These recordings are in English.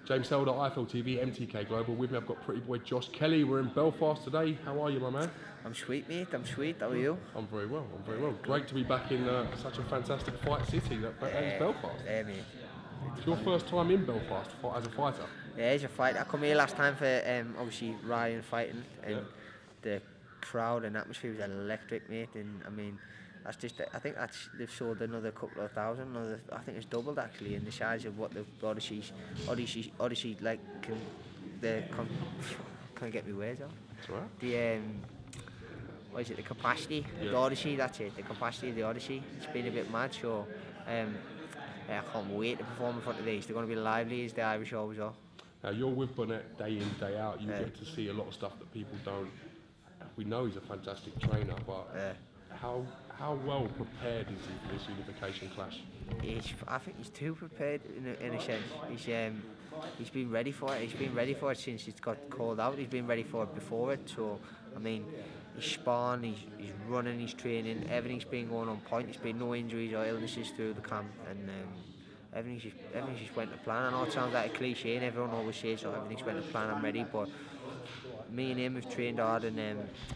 James Helder, IFL TV, MTK Global. With me, I've got pretty boy Josh Kelly. We're in Belfast today. How are you, my man? I'm sweet, mate. I'm sweet. How are you? I'm very well. I'm very well. Great to be back in such a fantastic fight city that is Belfast. Yeah, mate. It's your first time in Belfast as a fighter. Yeah, as a fighter. I come here last time for obviously Ryan fighting, and the crowd and atmosphere was electric, mate. And I mean, that's just. I think they've sold another couple of thousand. I think it's doubled actually in the size of what the Odyssey like can't get me words out. That's all right. The what is it? The capacity, the Odyssey. That's it. The capacity of the Odyssey. It's been a bit mad. So I can't wait to perform in front of these. They're going to be lively as the Irish always are. Now you're with BURNETT day in, day out. You get to see a lot of stuff that people don't. We know he's a fantastic trainer, but how well prepared is he for this unification clash? I think he's too prepared in a sense. He's been ready for it. He's been ready for it since it's got called out. He's been ready for it before it. So I mean, he's sparring, he's running, he's training. Everything's been going on point. There's been no injuries or illnesses through the camp, and everything's just went to plan. I know it sounds like a cliche, and everyone always says so. Everything's went to plan. I'm ready, but me and him have trained hard, and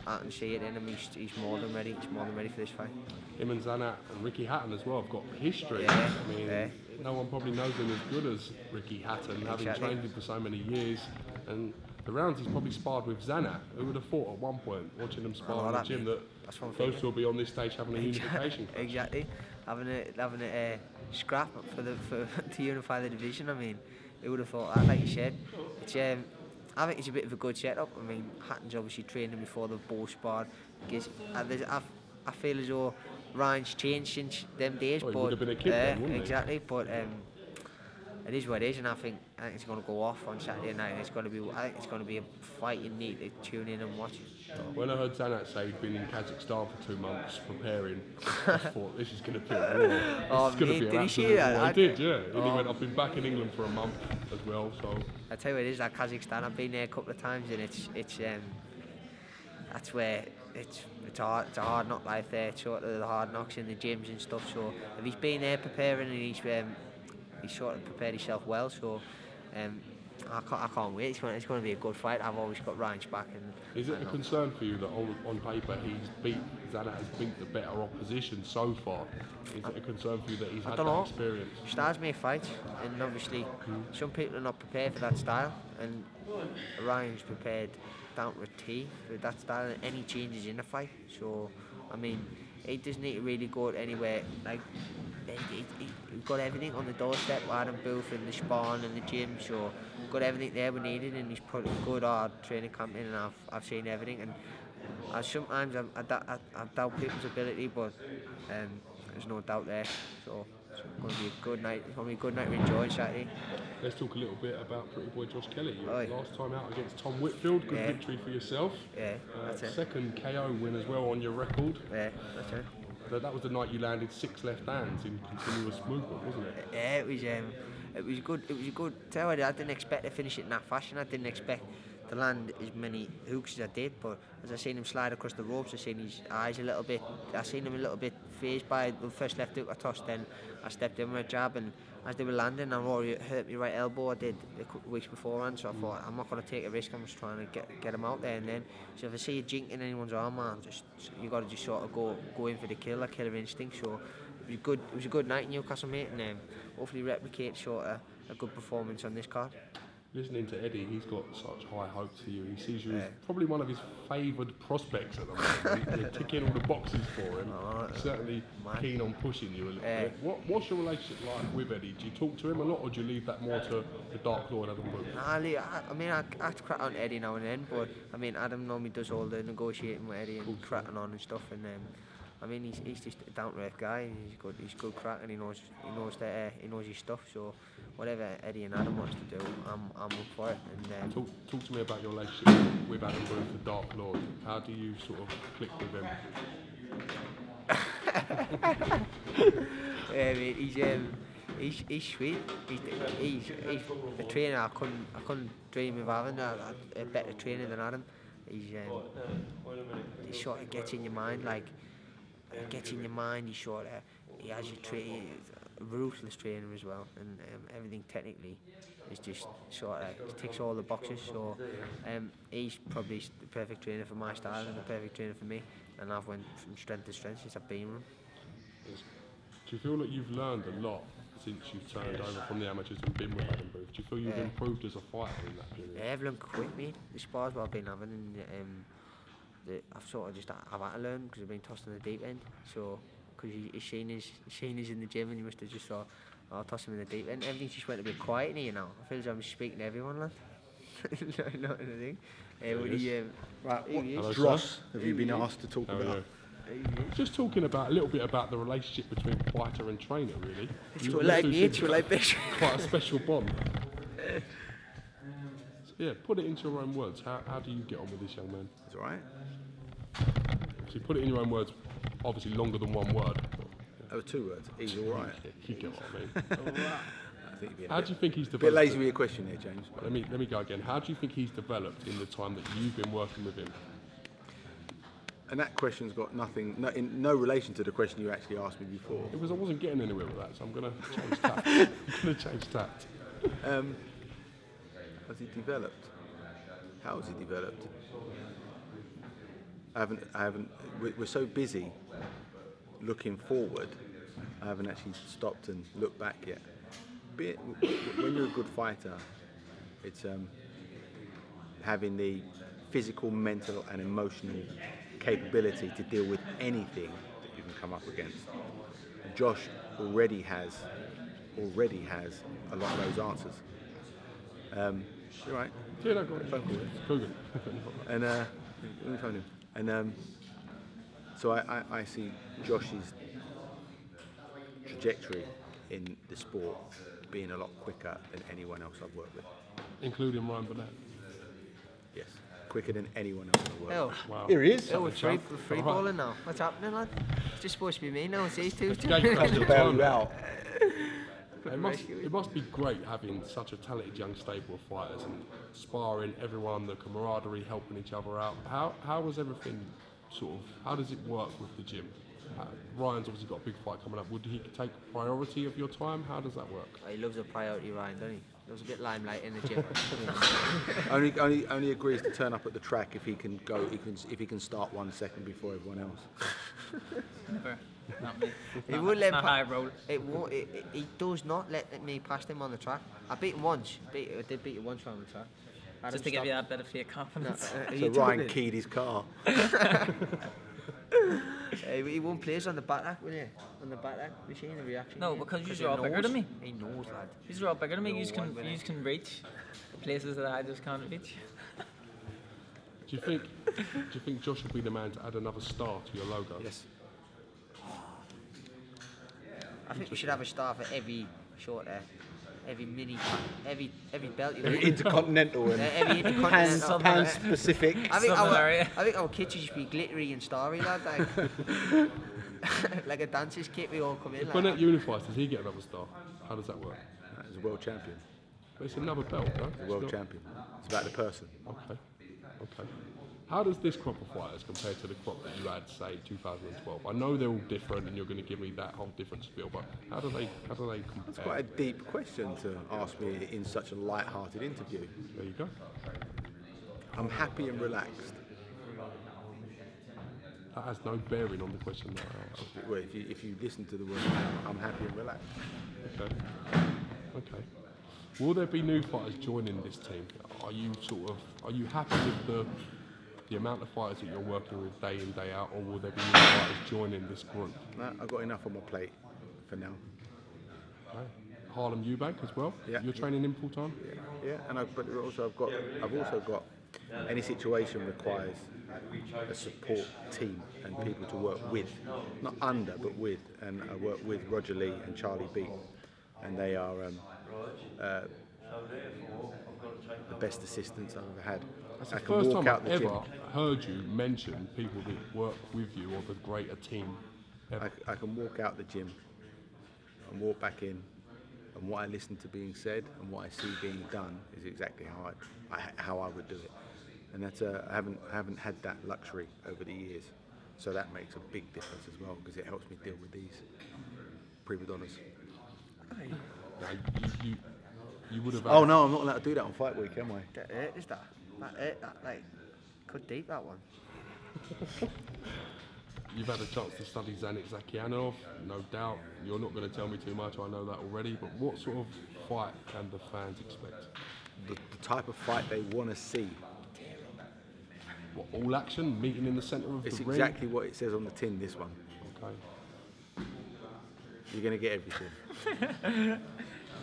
I can see it in him. He's more than ready. He's more than ready for this fight. Him and Zanat and Ricky Hatton as well have got history. Yeah, I mean, no one probably knows him as good as Ricky Hatton, having trained him for so many years. And the rounds he's probably sparred with Zanat. Who would have thought at one point, watching them spar in the gym, that those two will be on this stage having a unification clash? Exactly, having a scrap to unify the division. I mean, who would have thought that? Like you said, it's I think it's a bit of a good setup. I mean, Hatton's obviously trained him before the both sparred. I feel as though Ryan's changed since them days. Oh, he but would have been a kid then, wouldn't he? Exactly, but it is what it is, and I think it's going to go off on Saturday night. I think it's going to be a fight you need to tune in and watch. When I heard Zanat say he'd been in Kazakhstan for 2 months preparing, I thought this is going to be a war. This is going to be an absolute war. He did, yeah. And he went, I've been back in England for a month as well. So I tell you what it is, that Kazakhstan. I've been there a couple of times, and it's that's where it's a hard knock life there. It's sort of the hard knocks in the gyms and stuff. So if he's been there preparing, and he's sort of prepared himself well, so I can't wait. It's going to be a good fight. I've always got Ryan's back. And is it a concern for you that on paper Zanat has beat the better opposition so far? Is it a concern for you that he's had that experience? Stars make fights, and obviously some people are not prepared for that style, and Ryan's prepared down to a T for that style and any changes in the fight. So I mean, he doesn't need to really go anywhere. Like we've got everything on the doorstep. Adam Booth and the sparring and the gym, so got everything there we needed, and he's put a good hard training camp in, and I've seen everything. And sometimes I doubt people's ability, but there's no doubt there. So it's going to be a good night. It's going to be a good night to enjoy Saturday. Let's talk a little bit about pretty boy Josh Kelly. Last time out against Tom Whitfield, good victory for yourself. Yeah, that's it. Second KO win as well on your record. Yeah, that's it. That was the night you landed 6 left hands in continuous movement, wasn't it? Yeah, it was good. It was a good. Tell you, I didn't expect to finish it in that fashion. I didn't expect to land as many hooks as I did. But as I seen him slide across the ropes, I seen his eyes a little bit. I seen him a little bit phased by the first left hook I tossed. Then I stepped in with a jab, and as they were landing, I already hurt my right elbow. I did a couple of weeks beforehand, so I thought I'm not going to take a risk. I'm just trying to get him out there. And then, so if I see you jinking anyone's arm, man, you got to just sort of go in for the kill, like killer instinct. So it was good. It was a good night in Newcastle, mate, and hopefully replicate sort of a good performance on this card. Listening to Eddie, he's got such high hopes for you. He sees you as probably one of his favoured prospects at the moment. You're ticking all the boxes for him. Certainly keen on pushing you a little bit. What's your relationship like with Eddie? Do you talk to him a lot, or do you leave that more to the Dark Lord Adam Booth? I mean, I have to crack on Eddie now and then, but I mean, Adam normally does all the negotiating with Eddie and cracking on and stuff. And I mean, he's just a down to earth guy. He's good crack, and he knows his stuff. So whatever Eddie and Adam wants to do, I'm up for it. And talk to me about your relationship with Adam Booth, the Dark Lord. How do you sort of click with him? He's sweet. He's a trainer. I couldn't dream of having a better trainer than Adam. He sort of gets in your mind, like. He has you ruthless trainer as well, and everything technically is just sort of ticks all the boxes. So he's probably the perfect trainer for my style and the perfect trainer for me, and I've went from strength to strength since I've been with him. Do you feel like you've learned a lot since you've turned over from the amateurs and been with Adam Booth? Do you feel you've improved as a fighter in that period? Yeah, I've learned quick, mate. The spars what I've been having, and I've sort of just I've had to learn because I've been tossed in the deep end. So because he's seen us in the gym, and he must have just thought, "Oh, I'll toss him in the deep end." Everything just went a bit quiet in here now. I feel as I'm speaking to everyone, lad. Not anything. Right, Dross, have you been asked to talk about? Just talking about a little bit about the relationship between fighter and trainer, really. It's like quite a special bond. So, yeah, put it into your own words. How do you get on with this young man? It's all right. So you put it in your own words, obviously longer than one word. Oh, 2 words. He's all right. You get what I mean. I think How do you think he's developed? A bit lazy with your question there, James. Let me go again. How do you think he's developed in the time that you've been working with him? And that question's got no relation to the question you actually asked me before. I wasn't getting anywhere with that, so I'm going to change tact. Has he developed? How has he developed? I haven't. We're so busy looking forward. I haven't actually stopped and looked back yet. When you're a good fighter, it's having the physical, mental, and emotional capability to deal with anything that you can come up against. And Josh already has a lot of those answers. You're right. Yeah, no, go on. Phone call. Coogan. And let me phone him. And so I see Josh's trajectory in the sport being a lot quicker than anyone else I've worked with. Including Ryan Burnett. Yes, quicker than anyone else I've worked with. Wow. Here he is. We're free balling now. What's happening, lad? It's just supposed to be me now. It's these two. It must be great having such a talented young stable of fighters and sparring, everyone, the camaraderie, helping each other out. How was everything how does it work with the gym? Ryan's obviously got a big fight coming up. Would he take priority of your time? How does that work? He loves a priority, Ryan, doesn't he? Loves a bit limelight in the gym. only agrees to turn up at the track if he can go. If he can start 1 second before everyone else. Never. Not me. He won't let how I roll. He does not let me pass him on the track. I beat him once. I did beat him once on the track. Just to give you that bit of fake confidence. So Ryan keyed his car. He won't place on the back rack, will he? On the back rack machine, the reaction. No, because you're all bigger than me. He knows, lad. You're all bigger than me. You can reach places that I just can't reach. Do you think Josh will be the man to add another star to your logo? Yes. I think we should have a star for every short every mini, every belt. Intercontinental and every intercontinental. Pan specific. I think our kit should be glittery and starry, lad. Like a dancer's kit, we all come in. If Burnett unifies, does he get another star? How does that work? He's a world champion. But it's another belt, no? He's a world champion. It's about the person. Okay. How does this crop of fighters compare to the crop that you had, say, 2012? I know they're all different, and you're going to give me that whole different spiel, but how do they compare? That's quite a deep question to ask me in such a light-hearted interview. There you go. I'm happy and relaxed. That has no bearing on the question that I asked. Well, if you listen to the word, I'm happy and relaxed. Okay. Will there be new fighters joining this team? Are you happy with the amount of fighters that you're working with day in, day out, or will there be new fighters joining this group? No, I've got enough on my plate for now. Okay. Harlem Eubank as well? Yeah. You're training in full time? Yeah, and I've also got any situation requires a support team and people to work with, not under, but with, and I work with Roger Lee and Charlie B, and they are the best assistants I've ever had. That's the first time I've ever heard you mention people that work with you or the greater team ever. I can walk out the gym and walk back in, and what I listen to being said and what I see being done is exactly how I would do it. And that's I haven't had that luxury over the years, so that makes a big difference as well because it helps me deal with these prima donnas. Now, you would have. Oh no, I'm not allowed to do that on fight week, am I? Is that? That like cut deep, that one. You've had a chance to study ZHAKIYANOV, no doubt. You're not going to tell me too much, I know that already, but what sort of fight can the fans expect? The type of fight they want to see. What, all action, meeting in the centre of It's the ring? It's exactly what it says on the tin, this one. Okay. You're going to get everything.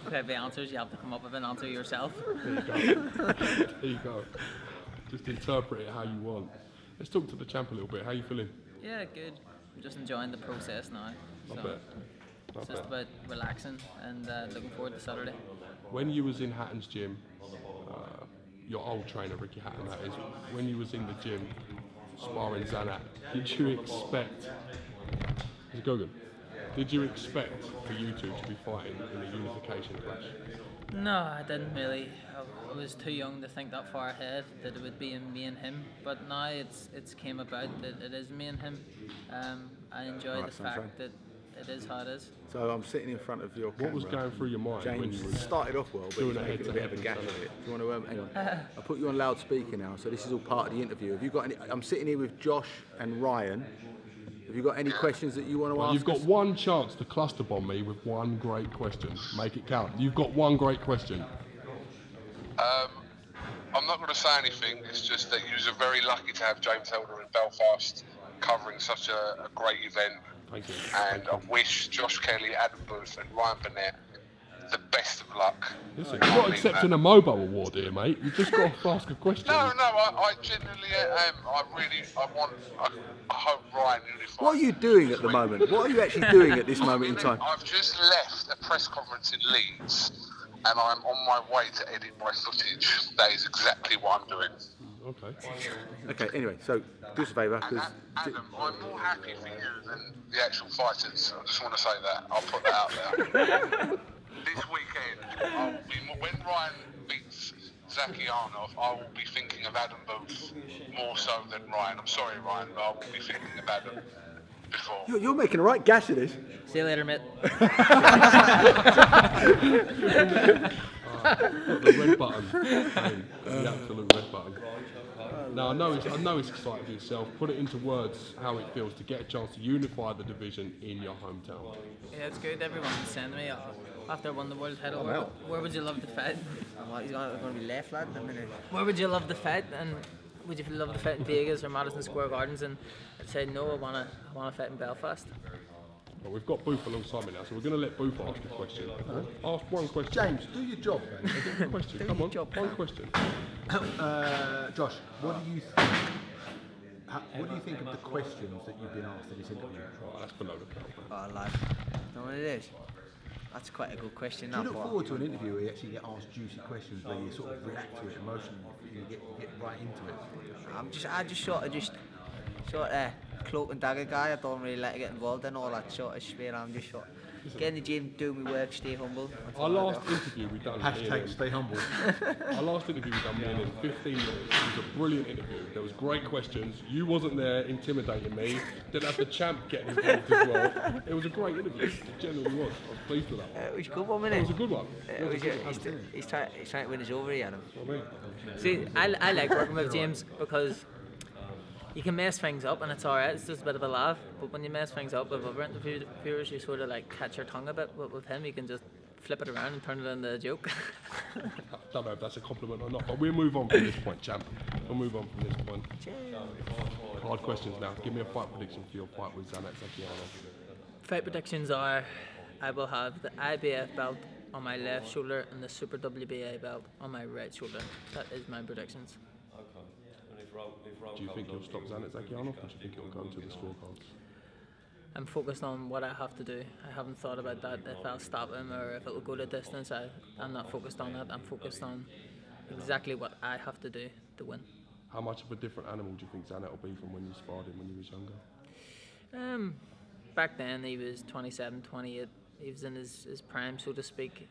Whatever the answers, you have to come up with an answer yourself. There you go. There you go. Just interpret it how you want. Let's talk to the champ a little bit. How are you feeling? Yeah, good. I'm just enjoying the process now. Not So bad. it's just about relaxing and looking forward to Saturday. When you was in Hatton's gym, your old trainer, Ricky Hatton that is, when you was in the gym sparring Zanat, did you expect, did you expect for you two to be fighting in a unification clash? No, I didn't really. I was too young to think that far ahead that it would be me and him. But now it's came about that it is me and him. I enjoy the fact that it is how it is. So I'm sitting in front of your camera. What was going through your mind when James you were started off well, but doing he's a making a bit of a gash of it. Do you want to hang on? I'll put you on loudspeaker now, so this is all part of the interview. Have you got any? I'm sitting here with Josh and Ryan. Have you got any questions that you want to ask? You've got one chance to cluster bomb me with one great question. Make it count. You've got one great question. I'm not going to say anything. It's just that you are very lucky to have James Helder in Belfast covering such a great event. Thank you. And I wish Josh Kelly, Adam Booth and Ryan Burnett the best of luck. Listen, you're not accepting a Mobo award here, mate. You've just got to ask a question. No, I genuinely am. I hope Ryan unifies. What are you doing at the moment? What are you actually doing at this moment in time? I've just left a press conference in Leeds and I'm on my way to edit my footage. That is exactly what I'm doing. Okay. Okay, anyway, so do us a favour. Adam, I'm more happy for you than the actual fighters. I just want to say that. I'll put that out there. This weekend, when Ryan beats ZHAKIYANOV, I will be thinking of Adam Booth more so than Ryan. I'm sorry, Ryan, but I will be thinking of Adam before. You're making a right gash of this. See you later, mate. The red button. The absolute red button. Now I know it's exciting for yourself. Put it into words how it feels to get a chance to unify the division in your hometown. Yeah, it's good. Everyone sent me after I won the world title. Where would you love to fight? He's going to be left, lad, in a minute. Where would you love to fight? And would you love to fight in Vegas or Madison Square Gardens? And I'd say no. I wanna fight in Belfast. Well, we've got Booth alongside me now, so we're going to let Booth ask a question. Ask one question. James, do your job, man. Question. Come on. One question. Josh, what do you think? What do you think of the questions that you've been asked in this interview? Right, that's below the belt. Oh, lad. Know what it is? That's quite a good question. Do you look forward to an interview where you actually get asked juicy questions where you sort of react to it emotionally, you get right into it? I just sort of cloak and dagger guy. I don't really like to get involved in all that sort of spirit. I'm just sort of get in the gym, do my work, stay humble. Our last interview we done. Hashtag stay humble. Our last interview we done, me and him, 15 minutes. It was a brilliant interview. There was great questions. You wasn't there intimidating me. Didn't have the champ getting involved as well. It was a great interview. It genuinely was. I was pleased with that one. It was a good one, wasn't It it? was a good one. He's trying to win us over, Adam. See, I like working with James because you can mess things up and it's alright, it's just a bit of a laugh, but when you mess things up with other interviewers, you sort of like catch your tongue a bit, but with him you can just flip it around and turn it into a joke. I don't know if that's a compliment or not, but we'll move on from this point, champ. We'll move on from this point. Hard questions now. Give me a fight prediction for your fight with ZHAKIYANOV. Fight predictions are, I will have the IBF belt on my left shoulder and the Super WBA belt on my right shoulder. That is my predictions. Do you think you'll stop ZHAKIYANOV, or do you think it'll go to the scorecards? I'm focused on what I have to do. I haven't thought about that, if I'll stop him or if it'll go the distance. I'm not focused on that. I'm focused on exactly what I have to do to win. How much of a different animal do you think Zanet will be from when you sparred him when he was younger? Back then he was 27, 28. He was in his prime, so to speak.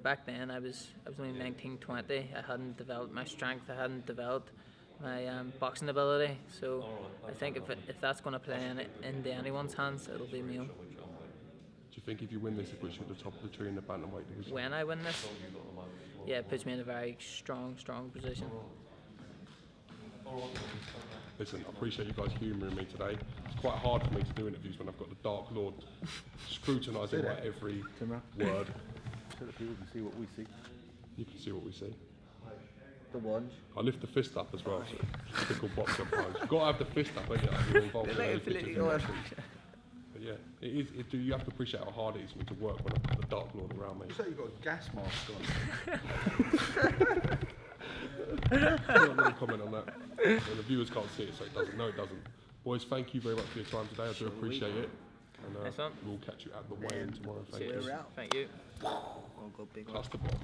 Back then I was only 19, 20. I hadn't developed my strength. I hadn't developed my boxing ability, so I think if that's going to play into anyone's hands, it'll be me. Do you think if you win this, it puts you at the top of the tree in the bantamweight division? When I win this, yeah, it puts me in a very strong position. Listen, I appreciate you guys humouring me today. It's quite hard for me to do interviews when I've got the Dark Lord scrutinising my every word. So that people can see what we see. You can see what we see. The ones. I lift the fist up as well, so typical boxer punch. You've got to have the fist up, haven't you? You're involved in any pictures and matches. But yeah, you have to appreciate how hard it is for me to work when I've got the Dark Lord around me. Looks like you've got a gas mask on. I'm not going to comment on that. Well, the viewers can't see it, so it doesn't. No, it doesn't. Boys, thank you very much for your time today. I do appreciate it. And Nice one. we'll catch you at the weigh-in tomorrow. Thank you. Thank you. I'll go big. Cluster ball.